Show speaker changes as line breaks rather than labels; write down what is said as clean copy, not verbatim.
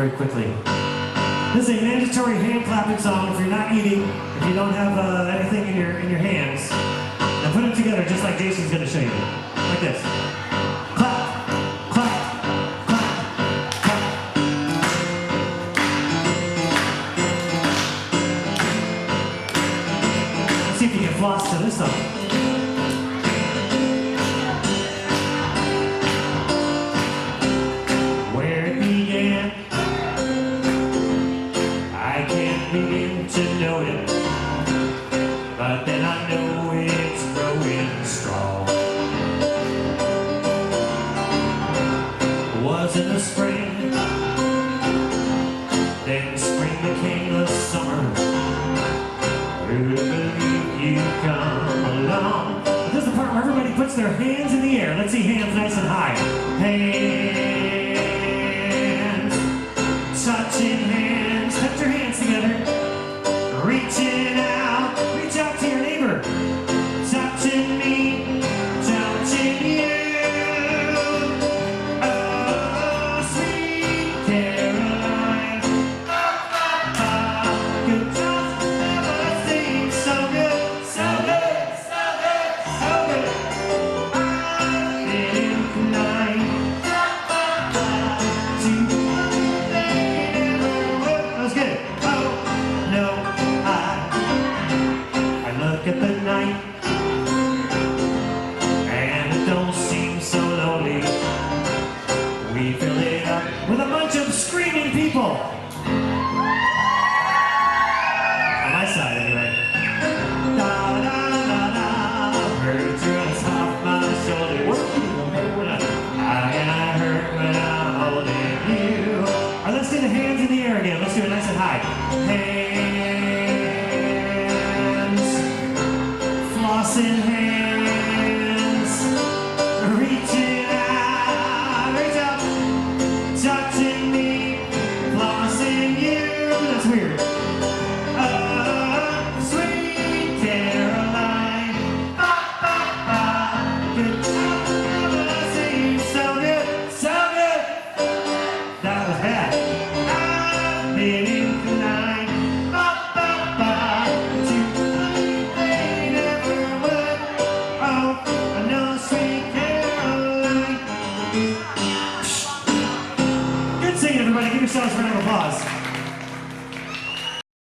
very quickly. This is a mandatory hand clapping song if you're not eating, if you don't have anything in your hands. Now put them together just like Jason's going to show you. Like this. Clap, clap, clap, clap. Let's see if you can floss to this song. Begin to know it, but then I know it's growing strong. Was in the spring, then spring became the summer. Who would believe you'd come along? But this is the part where everybody puts their hands in the air. Let's see hands nice and high. Hands, touching hands, touch your hands together. Reaching out, reach out to your neighbor. Touching me, touching you. Oh, sweet Caroline. Good times never seem so good, so good, so good, so good. I'm feeling inclined to they never would. That was good. Oh, no. Look at the night, and it don't seem so lonely. We fill it up with a bunch of screaming people. On my side, anyway. Da da da da, birds rust off my shoulders. I hurt when I'm holding you. All right, let's do the hands in the air again. Let's do it nice and high. Hey.